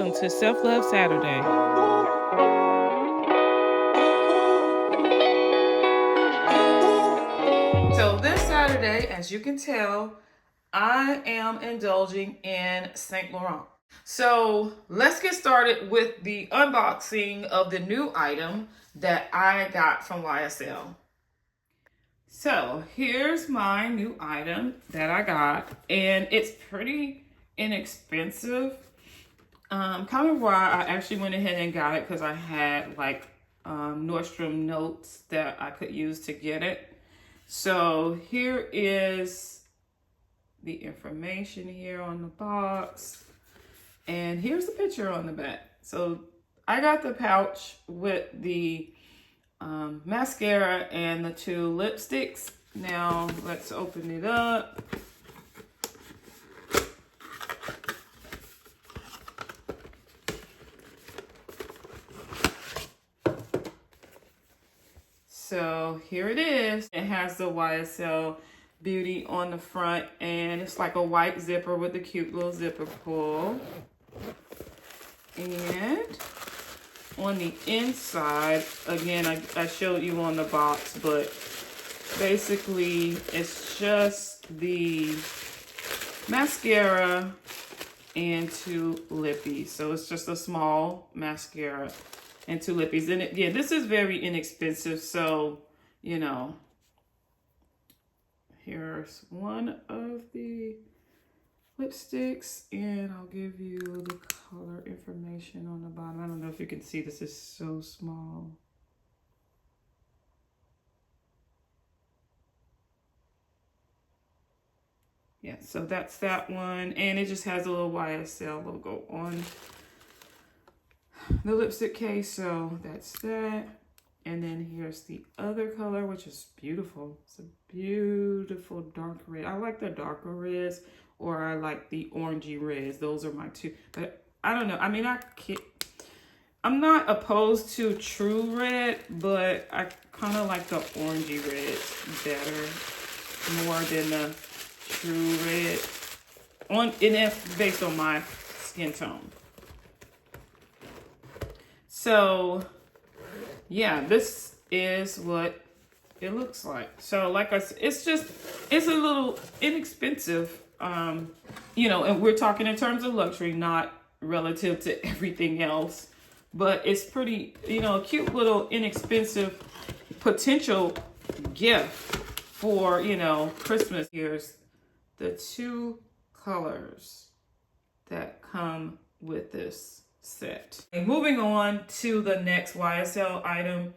Welcome to Self Love Saturday. So this Saturday, as you can tell, I am indulging in Saint Laurent. So let's get started with the unboxing of the new item that I got from YSL. So here's my new item that I got, and it's pretty inexpensive. Kind of why I actually went ahead and got it, because I had like Nordstrom notes that I could use to get it. So here is the information here on the box, and here's the picture on the back. So I got the pouch with the mascara and the 2 lipsticks. Now let's open it up. So here it is. It has the YSL Beauty on the front, and it's like a white zipper with a cute little zipper pull. And on the inside, again, I showed you on the box, but basically it's just the mascara and 2 lippies. So it's just a small mascara and 2 lippies. And again, this is very inexpensive, so you know, here's one of the lipsticks, and I'll give you the color information on the bottom. I don't know if you can see, this is so small. Yeah, so that's that one, and it just has a little YSL logo on the lipstick case, so that's that. And then here's the other color, which is beautiful. It's a beautiful dark red. I like the darker reds, or I like the orangey reds. Those are my 2. But I don't know. I mean, I'm not opposed to true red, but I kind of like the orangey reds better, more than the true red. And that's based on my skin tone. So yeah, this is what it looks like. So like I said, it's a little inexpensive, you know, and we're talking in terms of luxury, not relative to everything else. But it's pretty, you know, a cute little inexpensive potential gift for, you know, Christmas. Here's the 2 colors that come with this set. And moving on to the next YSL item.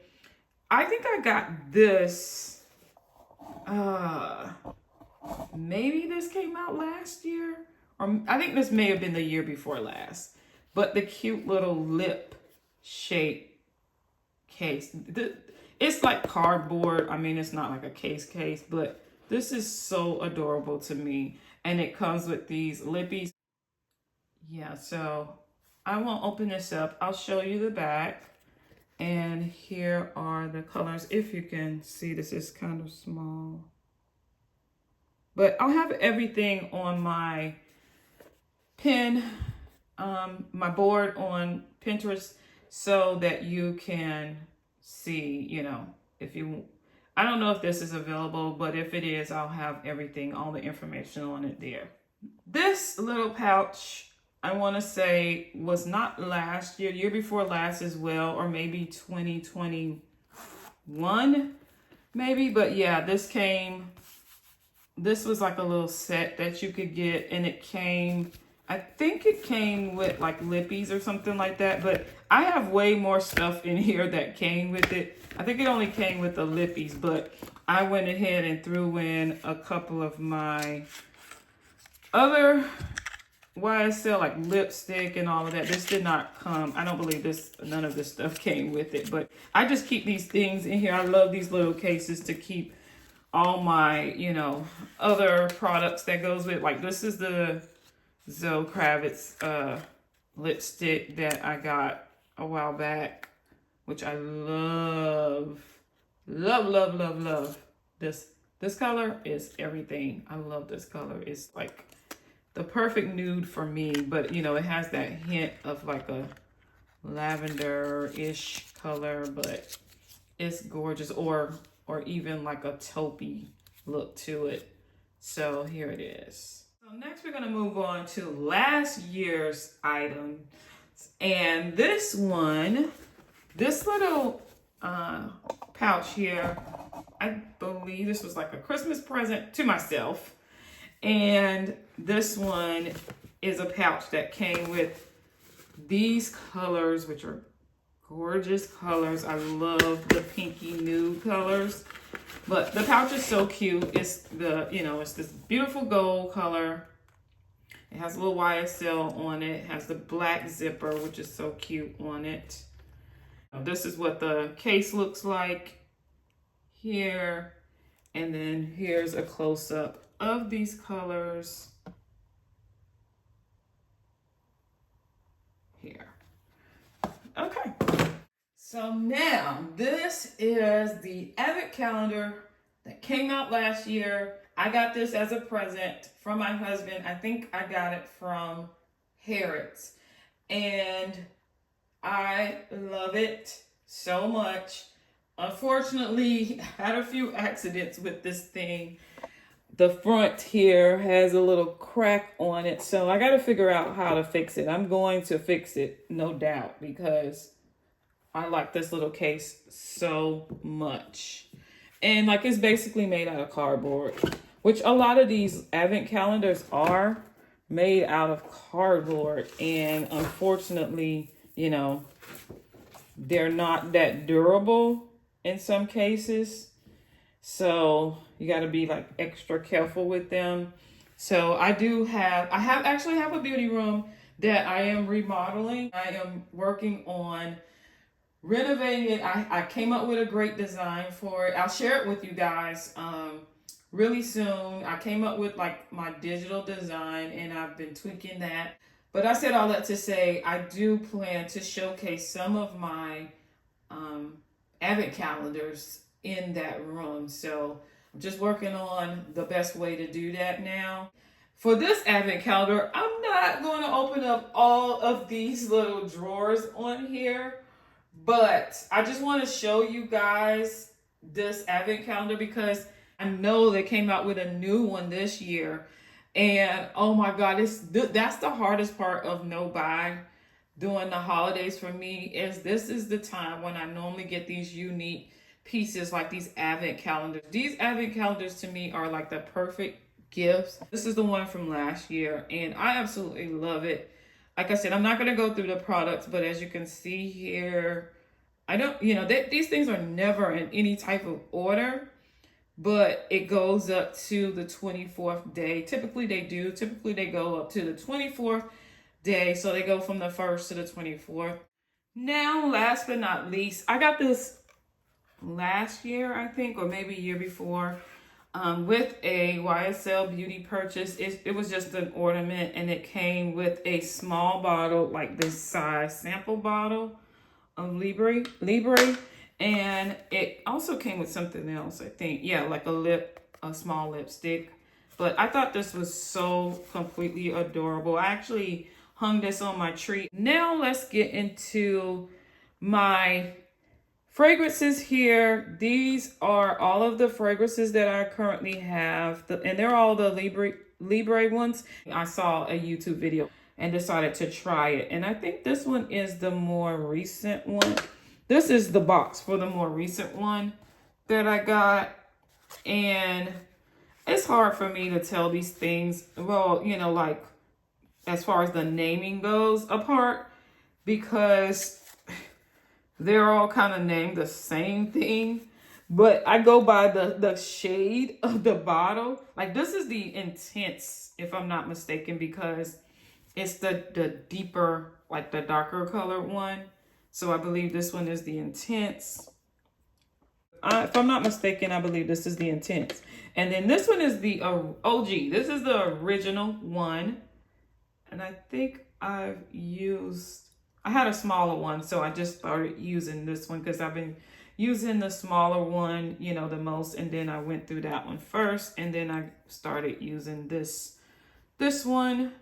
I think I got this, maybe this came out last year, or I think this may have been the year before last, but the cute little lip shape case. It's like cardboard. I mean, it's not like a case, but this is so adorable to me. And it comes with these lippies. Yeah, so I won't open this up. I'll show you the back. And here are the colors. If you can see, this is kind of small. But I'll have everything on my my board on Pinterest, so that you can see, you know, if you, I don't know if this is available, but if it is, I'll have everything, all the information on it there. This little pouch, I want to say, was not last year, year before last as well, or maybe 2021, maybe. But yeah, this was like a little set that you could get, and it came, I think it came with like lippies or something like that, but I have way more stuff in here that came with it. I think it only came with the lippies, but I went ahead and threw in a couple of my other YSL, like lipstick and all of that. This did not come, I don't believe none of this stuff came with it, but I just keep these things in here. I love these little cases to keep all my, you know, other products that goes with. Like this is the Zoe Kravitz lipstick that I got a while back, which I love. This color is everything. I love this color. It's like, the perfect nude for me, but you know, it has that hint of like a lavender-ish color, but it's gorgeous, or even like a taupey look to it. So here it is. So next we're gonna move on to last year's item. And this one, this little pouch here, I believe this was like a Christmas present to myself. And this one is a pouch that came with these colors, which are gorgeous colors. I love the pinky nude colors. But the pouch is so cute. It's the, you know, it's this beautiful gold color. It has a little YSL on it. It has the black zipper, which is so cute on it. This is what the case looks like here. And then here's a close-up of these colors here. Okay. So now this is the Advent calendar that came out last year. I got this as a present from my husband. I think I got it from Harrods. And I love it so much. Unfortunately, I had a few accidents with this thing. The front here has a little crack on it, so I got to figure out how to fix it. I'm going to fix it, no doubt, because I like this little case so much. And like, it's basically made out of cardboard, which a lot of these Advent calendars are made out of cardboard. And unfortunately, you know, they're not that durable in some cases. So you got to be like extra careful with them. So I actually have a beauty room that I am remodeling. I am working on renovating it. I came up with a great design for it. I'll share it with you guys really soon. I came up with like my digital design, and I've been tweaking that. But I said all that to say, I do plan to showcase some of my Advent calendars in that room. So I'm just working on the best way to do that now. For this Advent calendar, I'm not going to open up all of these little drawers on here, but I just want to show you guys this Advent calendar because I know they came out with a new one this year. And oh my God, that's the hardest part of no buy during the holidays for me, is this is the time when I normally get these unique pieces like these Advent calendars. These Advent calendars to me are like the perfect gifts. This is the one from last year, and I absolutely love it. Like I said, I'm not going to go through the products, but as you can see here, I don't, you know, these things are never in any type of order, but it goes up to the 24th day. Typically they go up to the 24th day. So they go from the 1st to the 24th. Now, last but not least, I got this last year, I think, or maybe a year before, with a YSL Beauty purchase. It was just an ornament, and it came with a small bottle, like this size sample bottle of Libre. And it also came with something else, I think. Yeah, like a small lipstick. But I thought this was so completely adorable. I actually hung this on my tree. Now let's get into my fragrances here. These are all of the fragrances that I currently have. And they're all the Libre ones. I saw a YouTube video and decided to try it. And I think this one is the more recent one. This is the box for the more recent one that I got. And it's hard for me to tell these things, well, you know, like as far as the naming goes, apart, because they're all kind of named the same thing. But I go by the shade of the bottle. Like this is the Intense, if I'm not mistaken, because it's the deeper, like the darker colored one. So I believe this one is the Intense. If I'm not mistaken, I believe this is the Intense. And then this one is the OG. This is the original one. And I think I had a smaller one, so I just started using this one because I've been using the smaller one, you know, the most. And then I went through that one first, and then I started using this This one,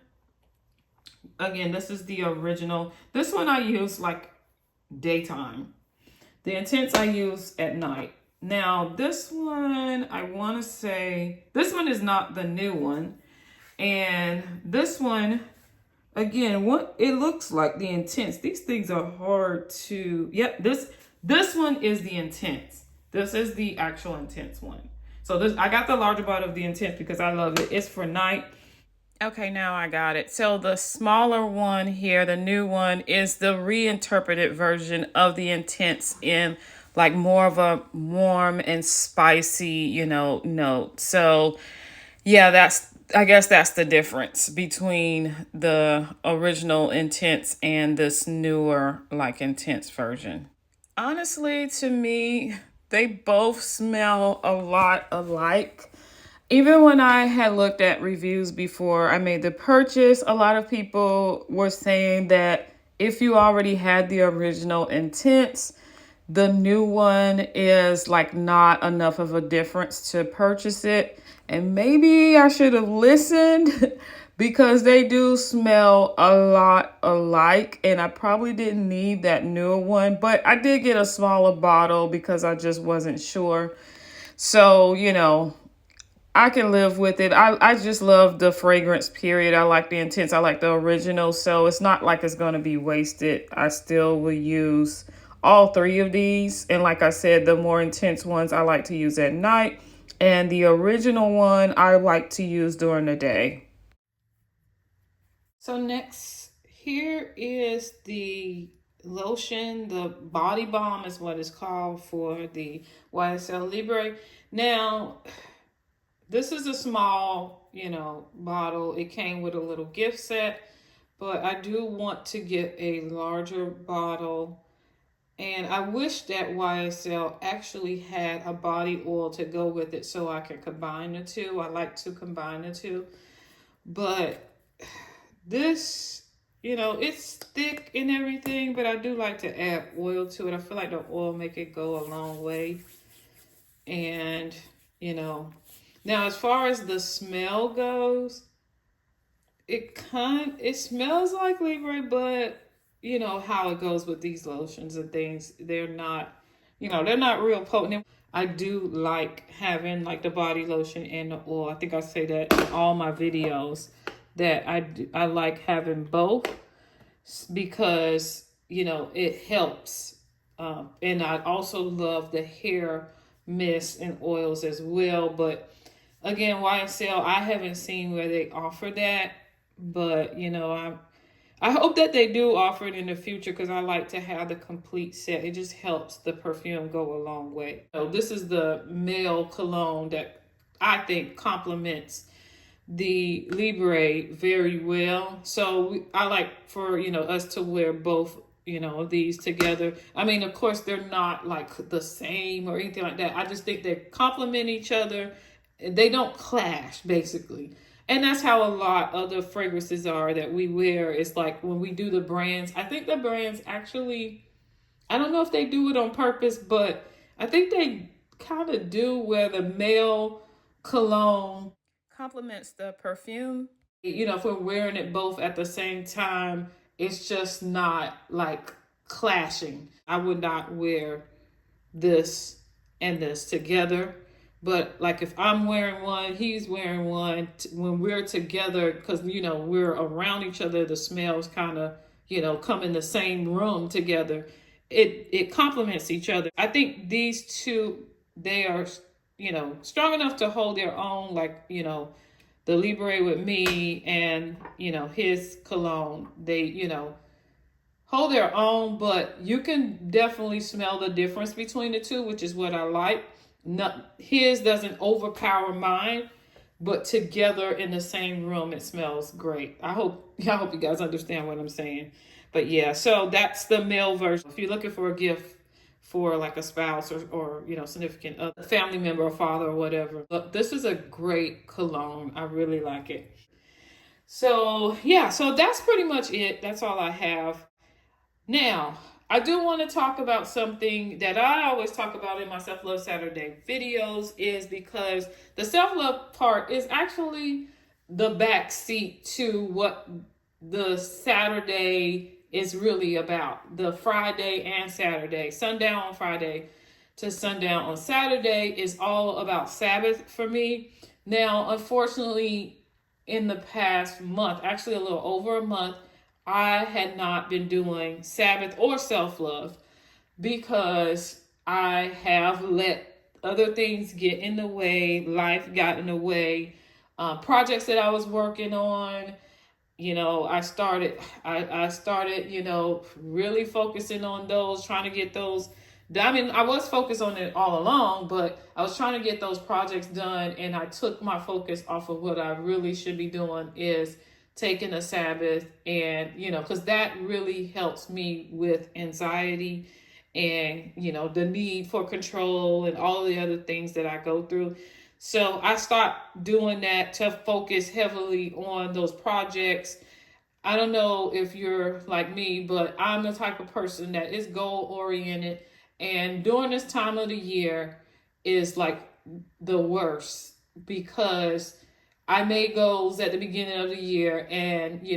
again, this is the original. This one I use like daytime. The Intense I use at night. Now, this one, I want to say, this one is not the new one. And this one, again, what it looks like the Intense. These things are hard to, yep, this one is the Intense. This is the actual Intense one. So this, I got the larger bottle of the Intense because I love it. It's for night. Okay, now I got it. So the smaller one here, the new one, is the reinterpreted version of the Intense in like more of a warm and spicy, note. So yeah, I guess that's the difference between the original Intense and this newer like Intense version. Honestly, to me, they both smell a lot alike. Even when I had looked at reviews before I made the purchase, a lot of people were saying that if you already had the original Intense, the new one is like not enough of a difference to purchase it. And maybe I should have listened because they do smell a lot alike. And I probably didn't need that newer one, but I did get a smaller bottle because I just wasn't sure. So, I can live with it. I just love the fragrance, period. I like the Intense. I like the original. So it's not like it's going to be wasted. I still will use all three of these. And like I said, the more intense ones I like to use at night. And the original one I like to use during the day. So next, here is the lotion. The body balm is what it's called for the YSL Libre. Now, this is a small, bottle. It came with a little gift set, but I do want to get a larger bottle. And I wish that YSL actually had a body oil to go with it so I can combine the two. I like to combine the two. But this, it's thick and everything, but I do like to add oil to it. I feel like the oil make it go a long way. And, now as far as the smell goes, it smells like Libre, but you know how it goes with these lotions and things. They're not, they're not real potent. I do like having like the body lotion and the oil. I think I say that in all my videos that I like having both because it helps. And I also love the hair mist and oils as well. But again, YSL, I haven't seen where they offer that. But, I hope that they do offer it in the future because I like to have the complete set. It just helps the perfume go a long way. So this is the male cologne that I think complements the Libre very well. So I like for, us to wear both, these together. I mean, of course, they're not like the same or anything like that. I just think they complement each other. They don't clash, basically. And that's how a lot of the fragrances are that we wear. It's like when we do the brands, I think the brands actually, I don't know if they do it on purpose, but I think they kind of do where the male cologne complements the perfume. If we're wearing it both at the same time, it's just not like clashing. I would not wear this and this together. But like if I'm wearing one, he's wearing one, when we're together, because we're around each other, the smells kind of come in the same room together. It complements each other. I think these two, they are strong enough to hold their own. Like the Libre with me and his cologne, they hold their own, but you can definitely smell the difference between the two, which is what I like. Not, his doesn't overpower mine, but together in the same room, it smells great. I hope you guys understand what I'm saying. But yeah, so that's the male version. If you're looking for a gift for like a spouse or significant other, family member or father or whatever, but this is a great cologne. I really like it. So yeah, so that's pretty much it. That's all I have. Now, I do want to talk about something that I always talk about in my Self-Love Saturday videos, is because the self-love part is actually the back seat to what the Saturday is really about. The Friday and Saturday, sundown on Friday to sundown on Saturday is all about Sabbath for me. Now, unfortunately, in the past month, actually a little over a month, I had not been doing Sabbath or self-love because I have let other things get in the way, life got in the way, projects that I was working on. I started, really focusing on those, trying to get those. I mean, I was focused on it all along, but I was trying to get those projects done, and I took my focus off of what I really should be doing, is taking a Sabbath, and, because that really helps me with anxiety and, the need for control and all the other things that I go through. So I stopped doing that to focus heavily on those projects. I don't know if you're like me, but I'm the type of person that is goal oriented. And during this time of the year is like the worst, because I made goals at the beginning of the year, and,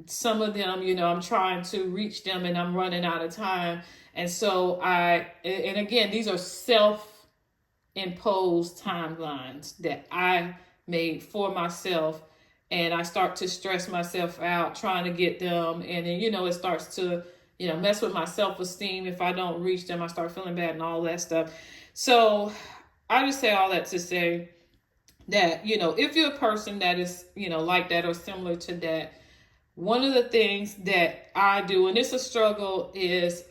some of them, I'm trying to reach them and I'm running out of time. And so and again, these are self-imposed timelines that I made for myself. And I start to stress myself out trying to get them. And then, it starts to, mess with my self-esteem. If I don't reach them, I start feeling bad and all that stuff. So I just say all that to say that, if you're a person that is, like that or similar to that, one of the things that I do, and it's a struggle, is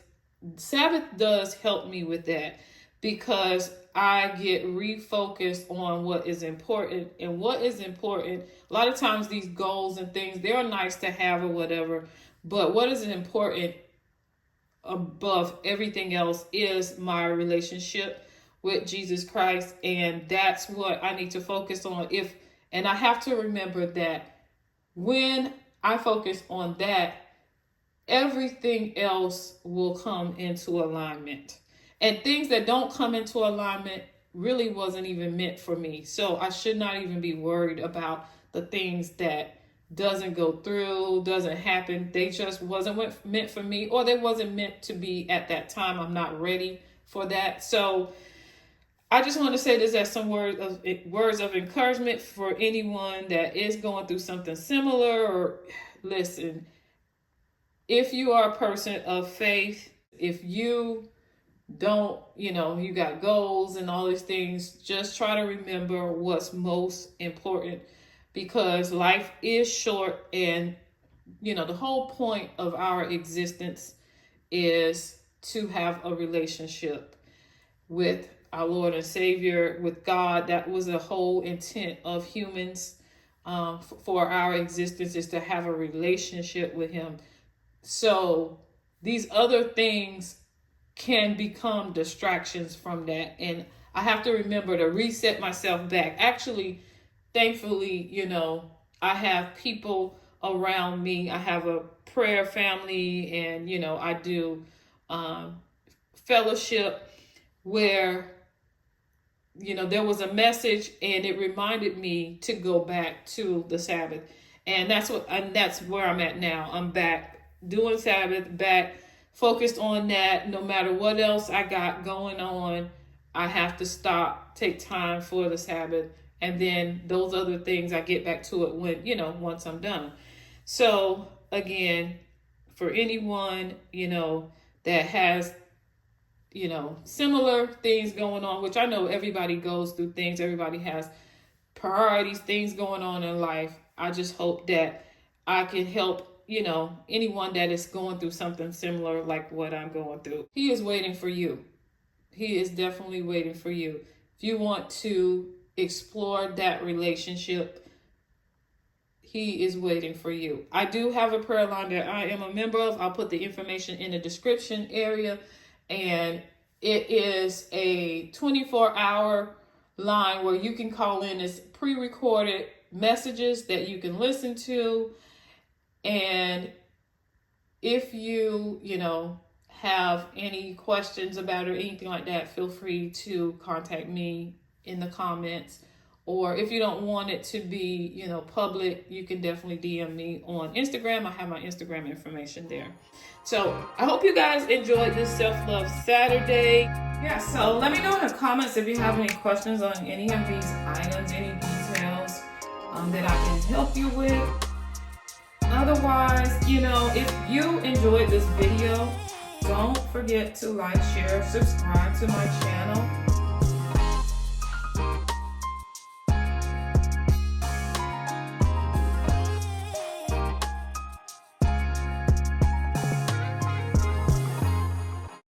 Sabbath does help me with that, because I get refocused on what is important. And what is important, a lot of times these goals and things, they're nice to have or whatever, but what is important above everything else is my relationship with Jesus Christ. And that's what I need to focus on. And I have to remember that when I focus on that, everything else will come into alignment. And things that don't come into alignment really wasn't even meant for me. So I should not even be worried about the things that doesn't go through, doesn't happen. They just wasn't meant for me, or they wasn't meant to be at that time. I'm not ready for that. So I just want to say this as some words of encouragement for anyone that is going through something similar. Or listen, if you are a person of faith, if you don't, you got goals and all these things, just try to remember what's most important, because life is short. And, the whole point of our existence is to have a relationship with our Lord and Savior, with God. That was the whole intent of humans, for our existence, is to have a relationship with Him. So these other things can become distractions from that. And I have to remember to reset myself back. Actually, thankfully, I have people around me. I have a prayer family, and, I do fellowship where, there was a message and it reminded me to go back to the Sabbath. And that's where I'm at now. I'm back doing Sabbath, back focused on that. No matter what else I got going on, I have to stop, take time for the Sabbath. And then those other things, I get back to it when, once I'm done. So again, for anyone, that has, similar things going on, which I know everybody goes through things, everybody has priorities, things going on in life. I just hope that I can help, anyone that is going through something similar like what I'm going through. He is waiting for you. He is definitely waiting for you. If you want to explore that relationship, He is waiting for you. I do have a prayer line that I am a member of. I'll put the information in the description area. And it is a 24-hour line where you can call in. It's pre-recorded messages that you can listen to. And if you, have any questions about it or anything like that, feel free to contact me in the comments, Or if you don't want it to be, public, you can definitely DM me on Instagram. I have my Instagram information there. So I hope you guys enjoyed this Self-Love Saturday. Yeah, so let me know in the comments if you have any questions on any of these items, any details that I can help you with. Otherwise, if you enjoyed this video, don't forget to like, share, subscribe to my channel.